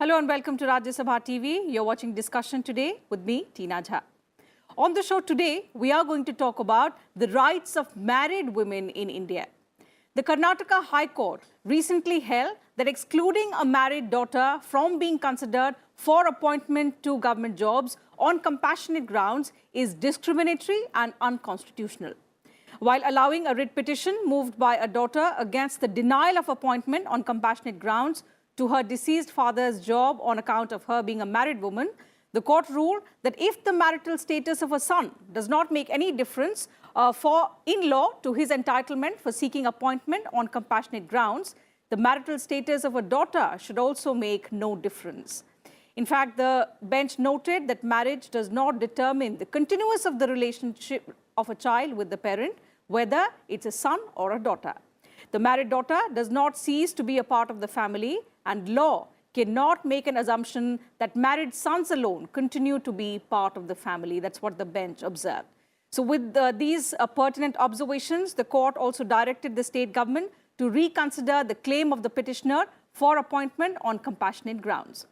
Hello and welcome to Rajya Sabha TV. You're watching Discussion Today with me, Tina Jha. On the show today, we are going to talk about the rights of married women in India. The Karnataka High Court recently held that excluding a married daughter from being considered for appointment to government jobs on compassionate grounds is discriminatory and unconstitutional, while allowing a writ petition moved by a daughter against the denial of appointment on compassionate grounds to her deceased father's job on account of her being a married woman. The court ruled that if the marital status of a son does not make any difference in law to his entitlement for seeking appointment on compassionate grounds, the marital status of a daughter should also make no difference. In fact, the bench noted that marriage does not determine the continuance of the relationship of a child with the parent, whether it's a son or a daughter. The married daughter does not cease to be a part of the family, and law cannot make an assumption that married sons alone continue to be part of the family. That's what the bench observed. So with these pertinent observations, the court also directed the state government to reconsider the claim of the petitioner for appointment on compassionate grounds.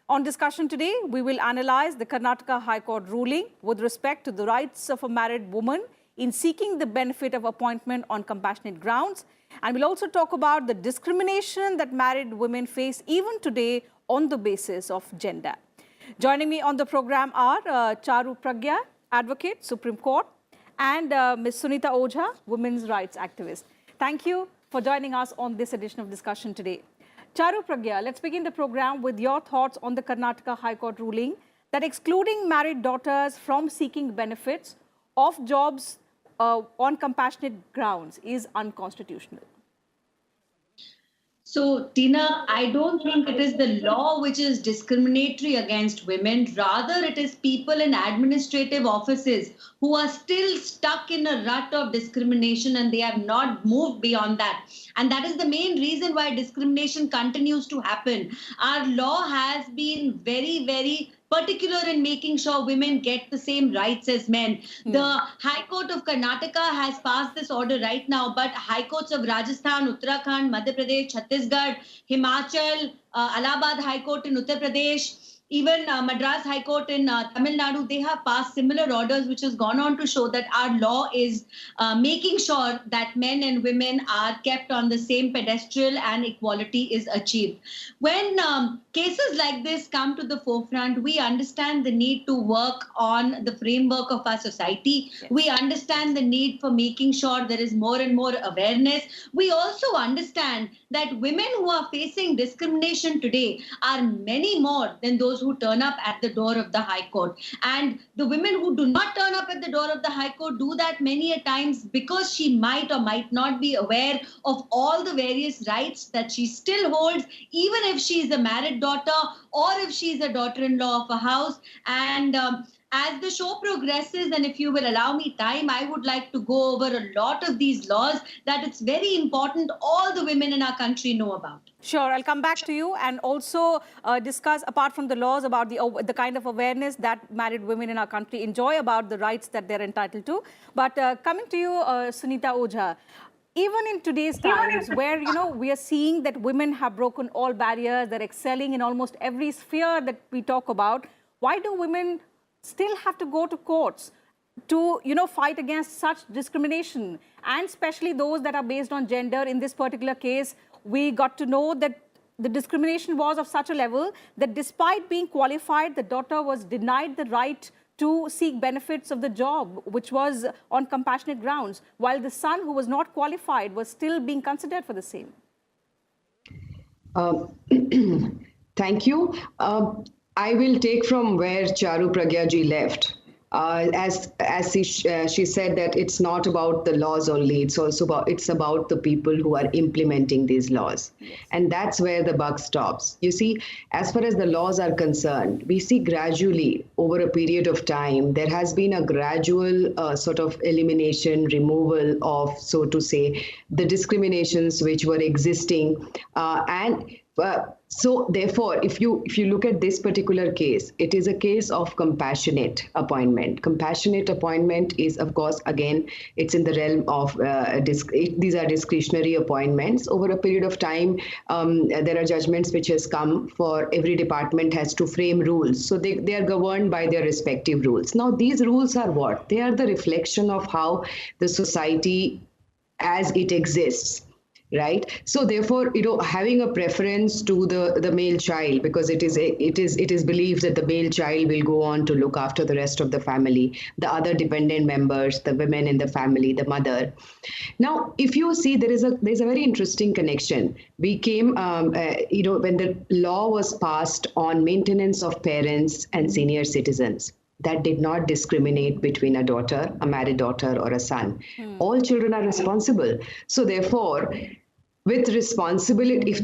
On Discussion Today, we will analyze the Karnataka High Court ruling with respect to the rights of a married woman in seeking the benefit of appointment on compassionate grounds. And we'll also talk about the discrimination that married women face even today on the basis of gender. Joining me on the program are Charu Pragya, advocate, Supreme Court, and Ms. Sunita Ojha, women's rights activist. Thank you for joining us on this edition of Discussion Today. Charu Pragya, let's begin the program with your thoughts on the Karnataka High Court ruling that excluding married daughters from seeking benefits of jobs on compassionate grounds is unconstitutional. So, Tina, I don't think it is the law which is discriminatory against women. Rather, it is people in administrative offices who are still stuck in a rut of discrimination and they have not moved beyond that. And that is the main reason why discrimination continues to happen. Our law has been very, very particular in making sure women get the same rights as men. The High Court of Karnataka has passed this order right now, but High Courts of Rajasthan, Uttarakhand, Madhya Pradesh, Chhattisgarh, Himachal, Allahabad High Court in Uttar Pradesh, even Madras High Court in Tamil Nadu, they have passed similar orders, which has gone on to show that our law is making sure that men and women are kept on the same pedestal and equality is achieved. When cases like this come to the forefront, we understand the need to work on the framework of our society. Yes. We understand the need for making sure there is more and more awareness. We also understand that women who are facing discrimination today are many more than those who turn up at the door of the High Court. And the women who do not turn up at the door of the High Court do that many a times because she might or might not be aware of all the various rights that she still holds, even if she is a married daughter or if she is a daughter-in-law of a house. And as the show progresses, and if you will allow me time, I would like to go over a lot of these laws that it's very important all the women in our country know about. Sure, I'll come back to you and also discuss, apart from the laws, about the kind of awareness that married women in our country enjoy about the rights that they're entitled to. But coming to you, Sunita Ojha, even in today's times where, we are seeing that women have broken all barriers, they're excelling in almost every sphere that we talk about, why do women still have to go to courts to, fight against such discrimination, and especially those that are based on gender? In this particular case, we got to know that the discrimination was of such a level that despite being qualified, the daughter was denied the right to seek benefits of the job, which was on compassionate grounds, while the son, who was not qualified, was still being considered for the same. Thank you. I will take from where Charu Pragya ji left. As she said that it's not about the laws only, it's about the people who are implementing these laws. Yes. And that's where the buck stops. You see, as far as the laws are concerned, we see gradually over a period of time, there has been a gradual sort of elimination, removal of, so to say, the discriminations which were existing. So therefore, if you look at this particular case, it is a case of compassionate appointment. Compassionate appointment is, of course, again, it's in the realm of these are discretionary appointments. Over a period of time, there are judgments which has come for every department has to frame rules. So they are governed by their respective rules. Now, these rules are what? They are the reflection of how the society as it exists. Right. So therefore, having a preference to the male child, because it is believed that the male child will go on to look after the rest of the family, the other dependent members, the women in the family, the mother. Now, if you see, there's a very interesting connection. We came, when the law was passed on maintenance of parents and senior citizens, that did not discriminate between a daughter, a married daughter, or a son. All children are responsible. So therefore, with responsibility, if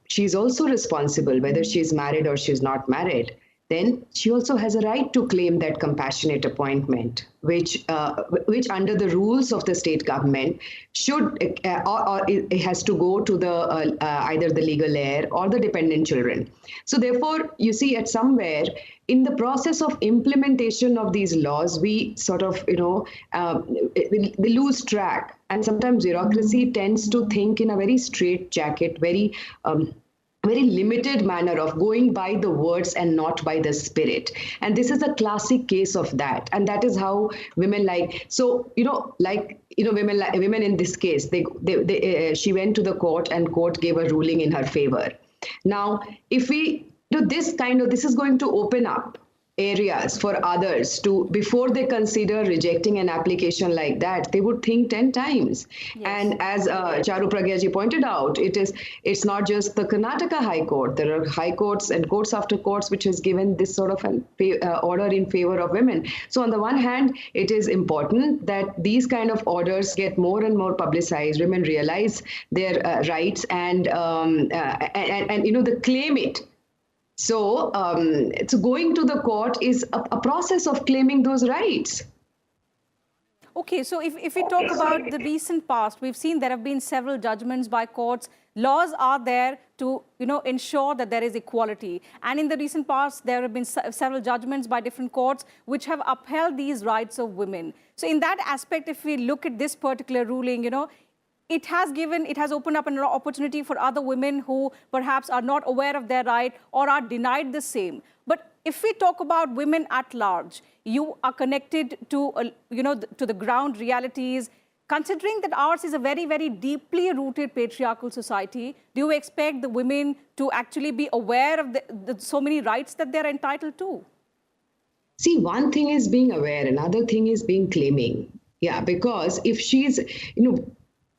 she's also responsible, whether she's married or she's not married, then she also has a right to claim that compassionate appointment, which under the rules of the state government should, or it has to go to the either the legal heir or the dependent children. So therefore, you see, at somewhere in the process of implementation of these laws, we sort of, we lose track. And sometimes bureaucracy tends to think in a very straitjacket, very limited manner of going by the words and not by the spirit. And this is a classic case of that. And that is how women women in this case, she went to the court and court gave a ruling in her favor. Now, if we do this is going to open up areas for others to, before they consider rejecting an application like that, they would think 10 times. Yes. And as Charu Pragya ji pointed out, it's not just the Karnataka High Court. There are high courts and courts after courts which has given this sort of an order in favor of women. So on the one hand, it is important that these kind of orders get more and more publicized. Women realize their rights and they claim it. So, going to the court is a process of claiming those rights. Okay, so if we talk about the recent past, we've seen there have been several judgments by courts. Laws are there to, ensure that there is equality. And in the recent past, there have been several judgments by different courts which have upheld these rights of women. So in that aspect, if we look at this particular ruling, it has opened up an opportunity for other women who perhaps are not aware of their right or are denied the same. But if we talk about women at large, you are connected to, to the ground realities. Considering that ours is a very, very deeply rooted patriarchal society, do you expect the women to actually be aware of the so many rights that they're entitled to? See, one thing is being aware, another thing is being claiming. Yeah, because if she's,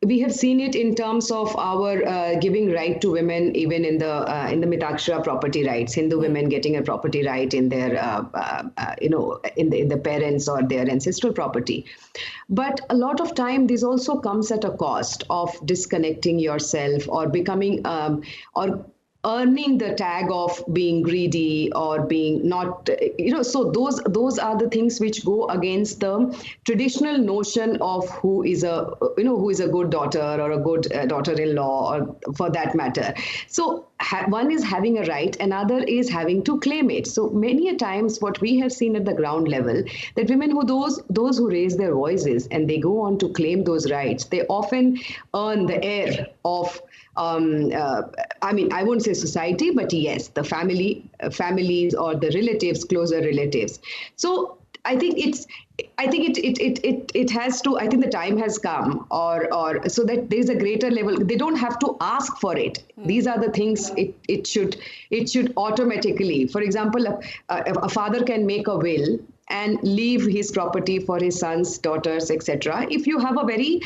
we have seen it in terms of our giving right to women, even in the Mitakshara property rights, Hindu women getting a property right in their, in the parents or their ancestral property. But a lot of time, this also comes at a cost of disconnecting yourself or becoming, or earning the tag of being greedy or being not, so those are the things which go against the traditional notion of who is a good daughter or a good daughter-in-law, or for that matter. So one is having a right, another is having to claim it. So many a times what we have seen at the ground level, that women those who raise their voices and they go on to claim those rights, they often earn the air of, I won't say society, but yes, the families or the relatives, closer relatives. So I think it has to, I think the time has come, or so that there's a greater level. They don't have to ask for it. These are the things it should automatically. For example, a father can make a will and leave his property for his sons, daughters, etc. If you have a very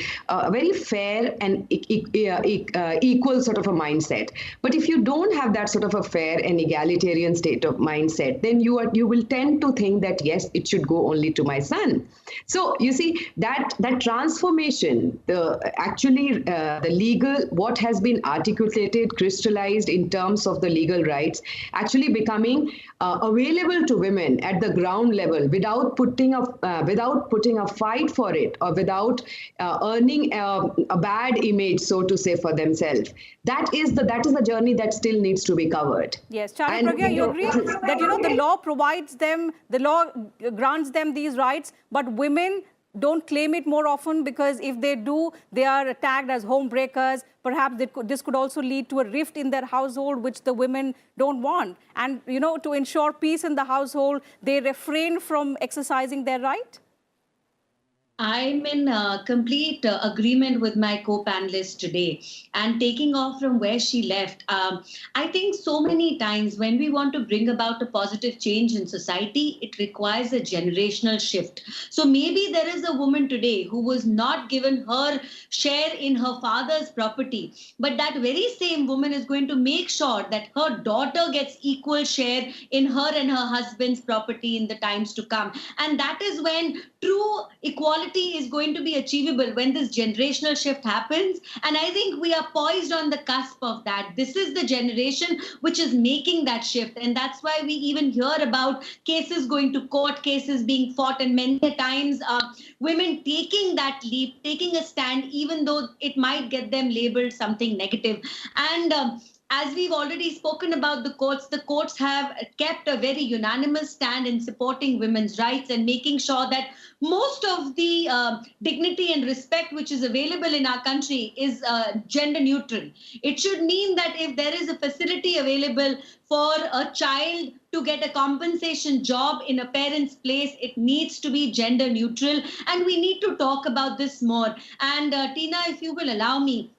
fair and equal sort of a mindset. But if you don't have that sort of a fair and egalitarian state of mindset, then you will tend to think that, yes, it should go only to my son. So you see that transformation, the legal, what has been articulated, crystallized in terms of the legal rights, actually becoming available to women at the ground level, without putting a fight for it, or without earning a bad image, so to say, for themselves. That is the journey that still needs to be covered. Yes, Charu And Pragya, you agree that the law provides them, the law grants them these rights, but women don't claim it more often, because if they do, they are tagged as home breakers. Perhaps this could also lead to a rift in their household, which the women don't want. And, to ensure peace in the household, they refrain from exercising their right? I'm in complete agreement with my co-panelist today. And taking off from where she left, I think so many times when we want to bring about a positive change in society, it requires a generational shift. So maybe there is a woman today who was not given her share in her father's property, but that very same woman is going to make sure that her daughter gets equal share in her and her husband's property in the times to come. And that is when true equality is going to be achievable, when this generational shift happens. And I think we are poised on the cusp of that. This is the generation which is making that shift. And that's why we even hear about cases going to court, cases being fought, and many times women taking that leap, taking a stand, even though it might get them labeled something negative. And as we've already spoken about the courts have kept a very unanimous stand in supporting women's rights and making sure that most of the dignity and respect which is available in our country is gender neutral. It should mean that if there is a facility available for a child to get a compensation job in a parent's place, it needs to be gender neutral. And we need to talk about this more. And Tina, if you will allow me,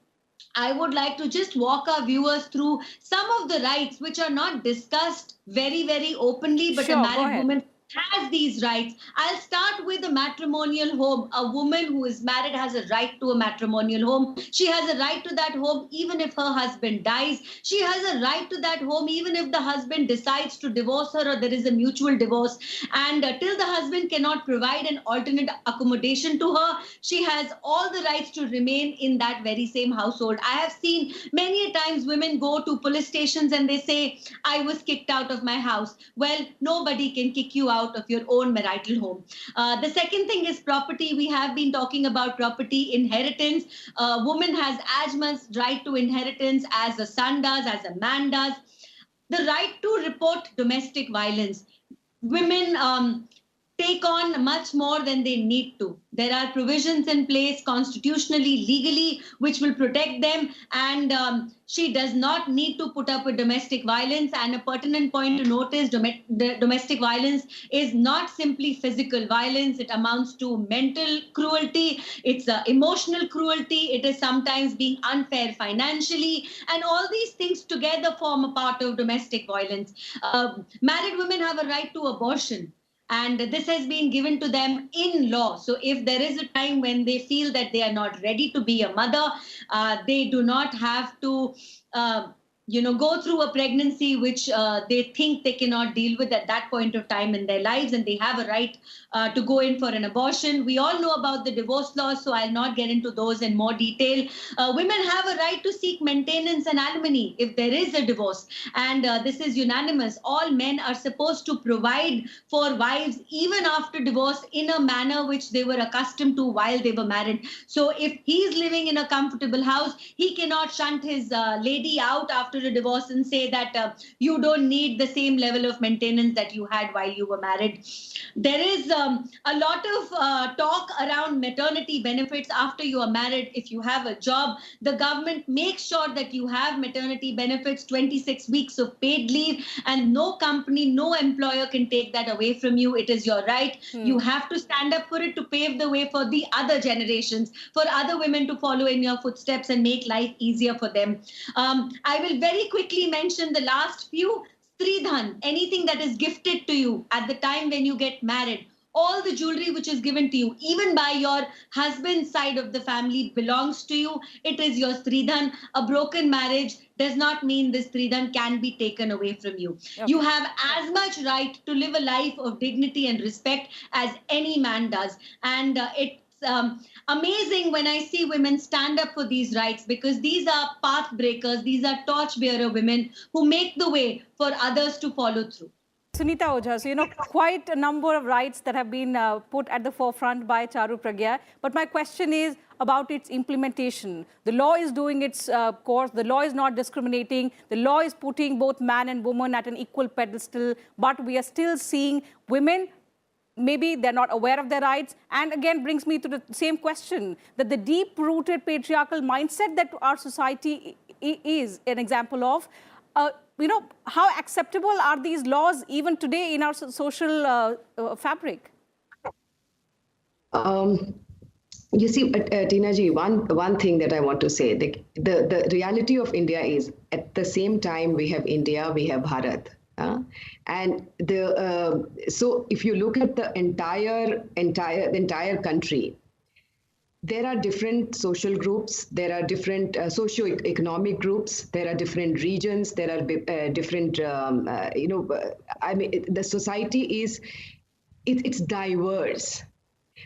I would like to just walk our viewers through some of the rights which are not discussed very, very openly, but Sure, a go married ahead. woman has these rights. I'll start with a matrimonial home. A woman who is married has a right to a matrimonial home. She has a right to that home even if her husband dies. She has a right to that home even if the husband decides to divorce her or there is a mutual divorce. And till the husband cannot provide an alternate accommodation to her, she has all the rights to remain in that very same household. I have seen many a times women go to police stations and they say, I was kicked out of my house. Well, nobody can kick you out of your own marital home. The second thing is property. We have been talking about property, inheritance. A woman has as much right to inheritance as a son does, as a man does. The right to report domestic violence. Women take on much more than they need to. There are provisions in place constitutionally, legally, which will protect them. And she does not need to put up with domestic violence. And a pertinent point to note is domestic violence is not simply physical violence. It amounts to mental cruelty. It's emotional cruelty. It is sometimes being unfair financially. And all these things together form a part of domestic violence. Married women have a right to abortion. And this has been given to them in law. So if there is a time when they feel that they are not ready to be a mother, they do not have to go through a pregnancy which they think they cannot deal with at that point of time in their lives, and they have a right to go in for an abortion. We all know about the divorce laws, so I'll not get into those in more detail. Women have a right to seek maintenance and alimony if there is a divorce, and this is unanimous. All men are supposed to provide for wives even after divorce in a manner which they were accustomed to while they were married. So if he's living in a comfortable house, he cannot shunt his lady out after a divorce and say that you don't need the same level of maintenance that you had while you were married. There is a lot of talk around maternity benefits after you are married. If you have a job, the government makes sure that you have maternity benefits, 26 weeks of paid leave, and no company, no employer can take that away from you. It is your right. You have to stand up for it to pave the way for the other generations, for other women to follow in your footsteps and make life easier for them. I will very quickly mention the last few. Stridhan, anything that is gifted to you at the time when you get married, all the jewelry which is given to you, even by your husband's side of the family, belongs to you. It is your Stridhan. A broken marriage does not mean this Stridhan can be taken away from you. Okay. You have as much right to live a life of dignity and respect as any man does. And it's amazing when I see women stand up for these rights, because these are path breakers, these are torch bearer women who make the way for others to follow through. Sunita Ojha, so quite a number of rights that have been put at the forefront by Charu Pragya. But my question is about its implementation. The law is doing its course. The law is not discriminating. The law is putting both man and woman at an equal pedestal. But we are still seeing women, maybe they're not aware of their rights. And again, brings me to the same question, that the deep-rooted patriarchal mindset that our society is an example of, how acceptable are these laws even today in our social fabric? You see, Tina ji, one thing that I want to say, the reality of India is at the same time we have India, we have Bharat. And so if you look at the entire country, there are different social groups, there are different socio-economic groups, there are different regions, there are different, the society is, it's diverse.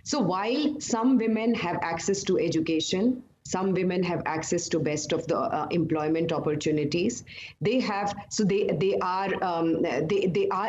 So while some women have access to education, some women have access to best of the employment opportunities. They are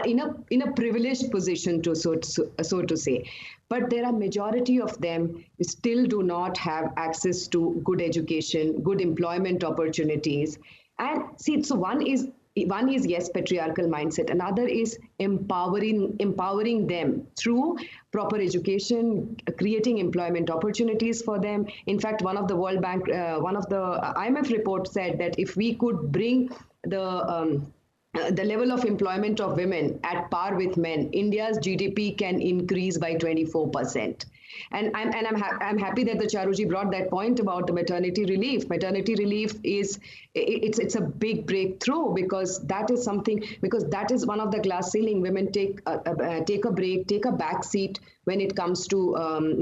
in a privileged position to so to say. But there are majority of them who still do not have access to good education, good employment opportunities. And see, so one is yes, patriarchal mindset. Another is empowering them through proper education, creating employment opportunities for them. In fact, one of the World Bank, one of the IMF reports said that if we could bring the level of employment of women at par with men, India's GDP can increase by 24%. And I'm happy that the Charuji brought that point about the maternity relief. Maternity relief is it's a big breakthrough because that is one of the glass ceiling. Women take a break, take a back seat when it comes to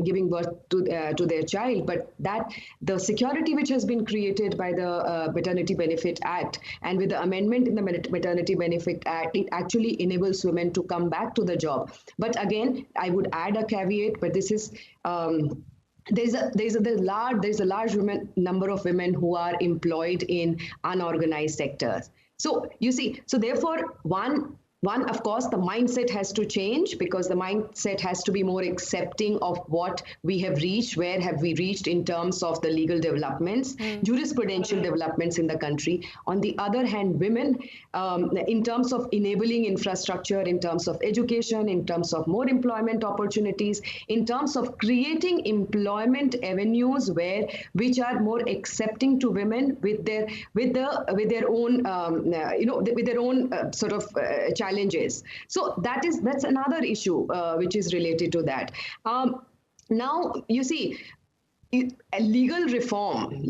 giving birth to their child. But that the security which has been created by the Maternity Benefit Act and with the amendment in the Maternity Benefit Act, it actually enables women to come back to the job. But again, I would add a caveat, but this is there's a large number of women who are employed in unorganized sectors. So you see, so therefore one, of course, the mindset has to change because the mindset has to be more accepting of what we have reached, where have we reached in terms of the legal developments, jurisprudential developments in the country. On the other hand, women, in terms of enabling infrastructure, in terms of education, in terms of more employment opportunities, in terms of creating employment avenues which are more accepting to women with their own sort of challenges. So that's another issue which is related to that. Now you see, legal reform,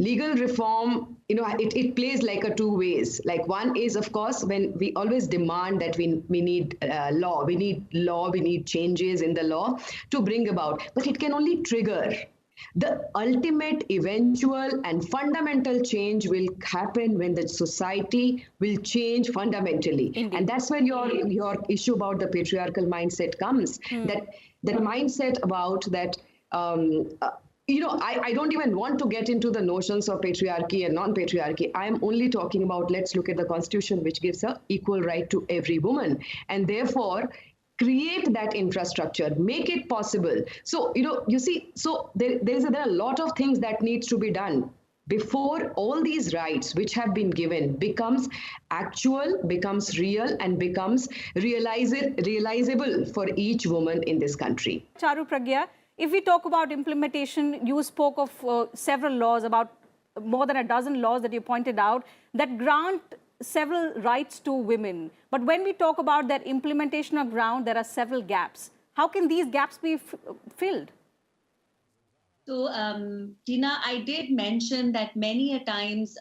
it plays like a two ways. Like one is, of course, when we always demand that we need law, we need changes in the law to bring about, but it can only trigger. The ultimate, eventual, and fundamental change will happen when the society will change fundamentally. Indeed. And that's where your issue about the patriarchal mindset comes. That mindset about that. I don't even want to get into the notions of patriarchy and non-patriarchy. I'm only talking about, let's look at the Constitution, which gives an equal right to every woman, and therefore create that infrastructure, make it possible. So, you see, so there are a lot of things that needs to be done before all these rights which have been given becomes actual, becomes real, and becomes realizable for each woman in this country. Charu Pragya, if we talk about implementation, you spoke of several laws, about more than a dozen laws that you pointed out that grant several rights to women. But when we talk about their implementation on ground, there are several gaps. How can these gaps be filled? So, Tina, I did mention that many a times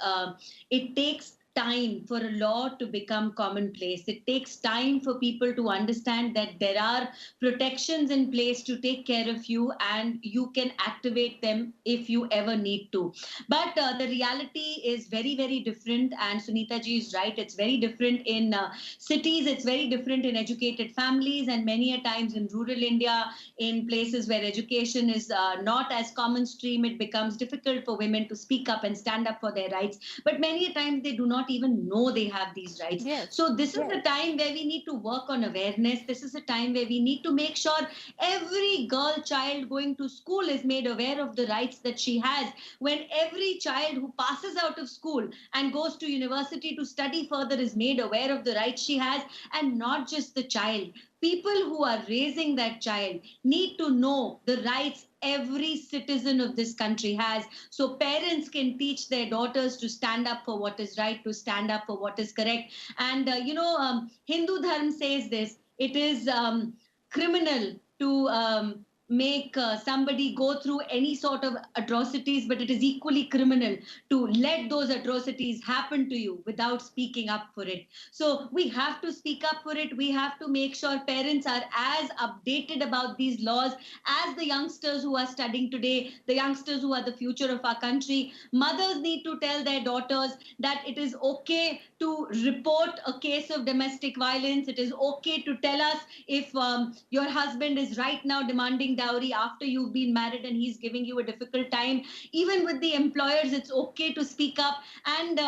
it takes time for a law to become commonplace. It takes time for people to understand that there are protections in place to take care of you and you can activate them if you ever need to. But the reality is very, very different. And Sunita ji is right. It's very different in cities. It's very different in educated families. And many a times in rural India, in places where education is not as common stream, it becomes difficult for women to speak up and stand up for their rights. But many a times they do not not even know they have these rights. Yes. So this is the time where we need to work on awareness. This is a time where we need to make sure every girl child going to school is made aware of the rights that she has. When every child who passes out of school and goes to university to study further is made aware of the rights she has, and not just the child. People who are raising that child need to know the rights every citizen of this country has, so parents can teach their daughters to stand up for what is right, to stand up for what is correct. And Hindu Dharma says this: it is criminal to make somebody go through any sort of atrocities, but it is equally criminal to let those atrocities happen to you without speaking up for it. So we have to speak up for it. We have to make sure parents are as updated about these laws as the youngsters who are studying today, the youngsters who are the future of our country. Mothers need to tell their daughters that it is okay to report a case of domestic violence. It is okay to tell us if your husband is right now demanding dowry after you've been married and he's giving you a difficult time. Even with the employers, it's okay to speak up. And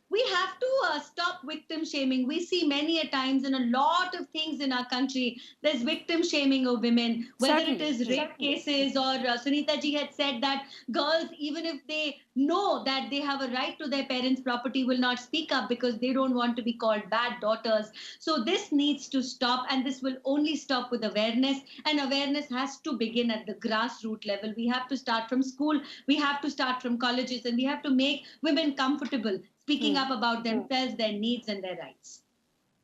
we have to stop victim shaming. We see many a times in a lot of things in our country, there's victim shaming of women, whether it is rape cases or Sunita ji had said that girls, even if they know that they have a right to their parents' property, will not speak up because they don't want to be called bad daughters. So this needs to stop, and this will only stop with awareness, and awareness has to begin at the grassroots level. We have to start from school, we have to start from colleges, and we have to make women comfortable speaking up about themselves, their needs and their rights.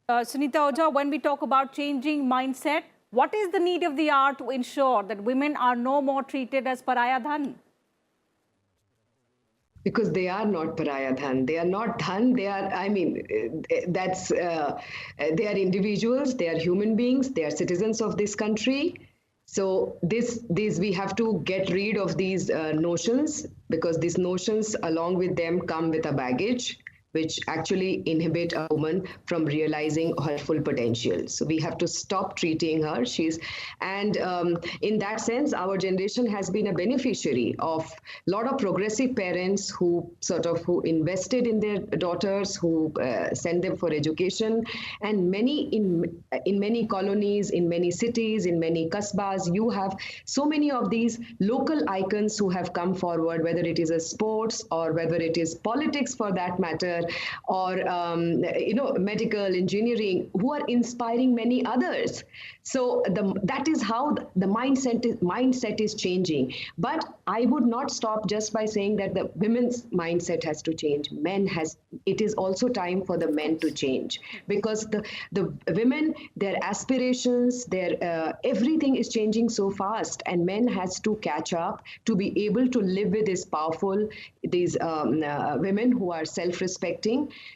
Sunita Ojha, when we talk about changing mindset, what is the need of the hour to ensure that women are no more treated as pariah dhan? Because they are not pariah dhan. They are not dhan. They are, they are individuals, they are human beings, they are citizens of this country. So these we have to get rid of these notions, because these notions along with them come with a baggage which actually inhibit a woman from realizing her full potential. So we have to stop treating her. In that sense, our generation has been a beneficiary of a lot of progressive parents who invested in their daughters, who sent them for education, and in many colonies, in many cities, in many kasbas, you have so many of these local icons who have come forward, whether it is a sports or whether it is politics for that matter, or medical engineering, who are inspiring many others. So that is how the mindset is changing. But I would not stop just by saying that the women's mindset has to change. It is also time for the men to change, because the women, their aspirations, their everything is changing so fast, and men has to catch up to be able to live with these women who are self-respecting.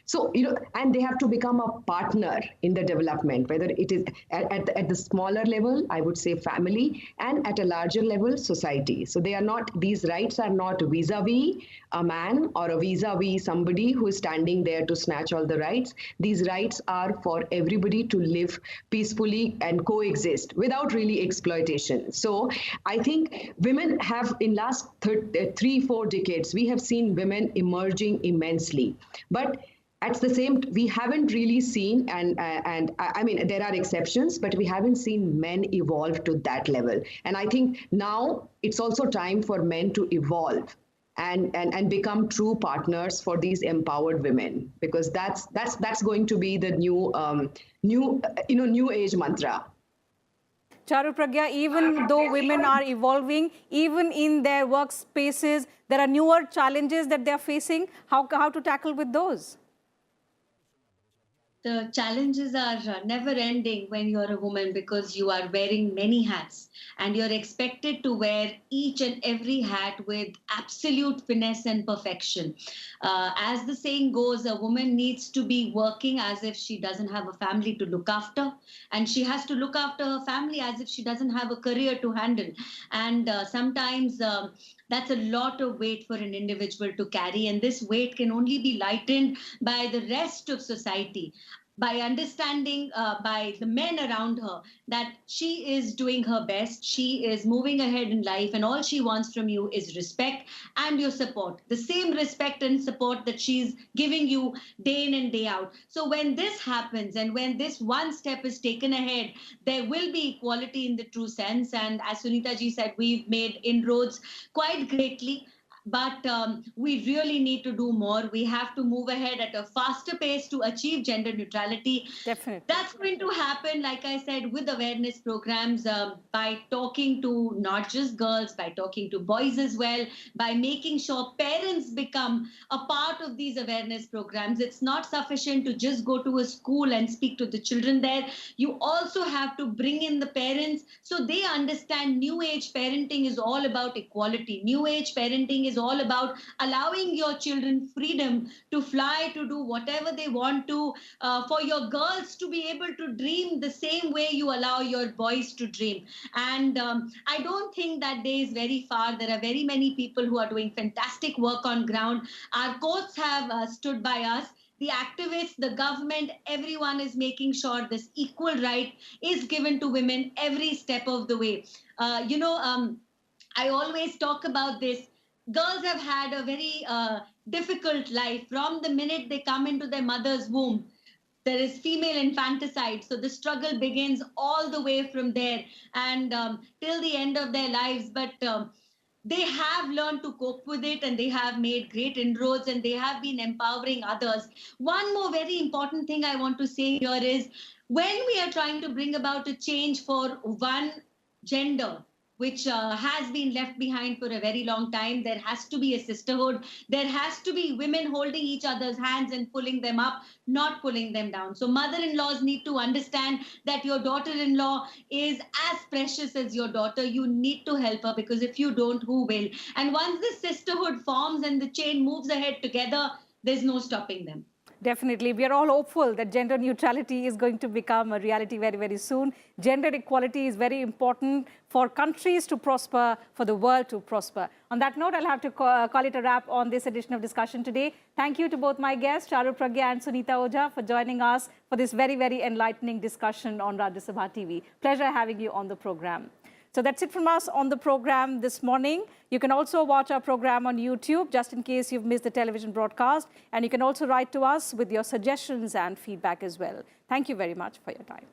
So and they have to become a partner in the development, whether it is at the smaller level, I would say family, and at a larger level, society. So these rights are not vis-a-vis a man or a vis-a-vis somebody who is standing there to snatch all the rights. These rights are for everybody to live peacefully and coexist without really exploitation. So I think women have, in last 3-4 decades, we have seen women emerging immensely. But at the same, we haven't really seen, and I mean, there are exceptions, but we haven't seen men evolve to that level. And I think now it's also time for men to evolve and become true partners for these empowered women, because that's going to be the new age mantra. Charu Pragya, even though women are evolving, even in their workspaces, there are newer challenges that they are facing. How to tackle with those? The challenges are never ending when you're a woman, because you are wearing many hats and you're expected to wear each and every hat with absolute finesse and perfection. As the saying goes, a woman needs to be working as if she doesn't have a family to look after, and she has to look after her family as if she doesn't have a career to handle. And sometimes that's a lot of weight for an individual to carry, and this weight can only be lightened by the rest of society. by understanding by the men around her that she is doing her best, she is moving ahead in life, and all she wants from you is respect and your support. The same respect and support that she's giving you day in and day out. So when this happens and when this one step is taken ahead, there will be equality in the true sense. And as Sunita ji said, we've made inroads quite greatly. But we really need to do more. We have to move ahead at a faster pace to achieve gender neutrality. Definitely. That's going to happen, like I said, with awareness programs, by talking to not just girls, by talking to boys as well, by making sure parents become a part of these awareness programs. It's not sufficient to just go to a school and speak to the children there. You also have to bring in the parents so they understand new age parenting is all about equality. New age parenting is all about allowing your children freedom to fly, to do whatever they want to, for your girls to be able to dream the same way you allow your boys to dream. And I don't think that day is very far. There are very many people who are doing fantastic work on ground. Our courts have stood by us. The activists, the government, everyone is making sure this equal right is given to women every step of the way. I always talk about this. Girls have had a very difficult life from the minute they come into their mother's womb. There is female infanticide. So the struggle begins all the way from there and till the end of their lives. But they have learned to cope with it, and they have made great inroads, and they have been empowering others. One more very important thing I want to say here is when we are trying to bring about a change for one gender, which has been left behind for a very long time. There has to be a sisterhood. There has to be women holding each other's hands and pulling them up, not pulling them down. So mother-in-laws need to understand that your daughter-in-law is as precious as your daughter. You need to help her, because if you don't, who will? And once this sisterhood forms and the chain moves ahead together, there's no stopping them. Definitely. We are all hopeful that gender neutrality is going to become a reality very, very soon. Gender equality is very important for countries to prosper, for the world to prosper. On that note, I'll have to call it a wrap on this edition of Discussion Today. Thank you to both my guests, Charu Pragya and Sunita Ojha, for joining us for this very, very enlightening discussion on Rajya Sabha TV. Pleasure having you on the program. So that's it from us on the program this morning. You can also watch our program on YouTube, just in case you've missed the television broadcast. And you can also write to us with your suggestions and feedback as well. Thank you very much for your time.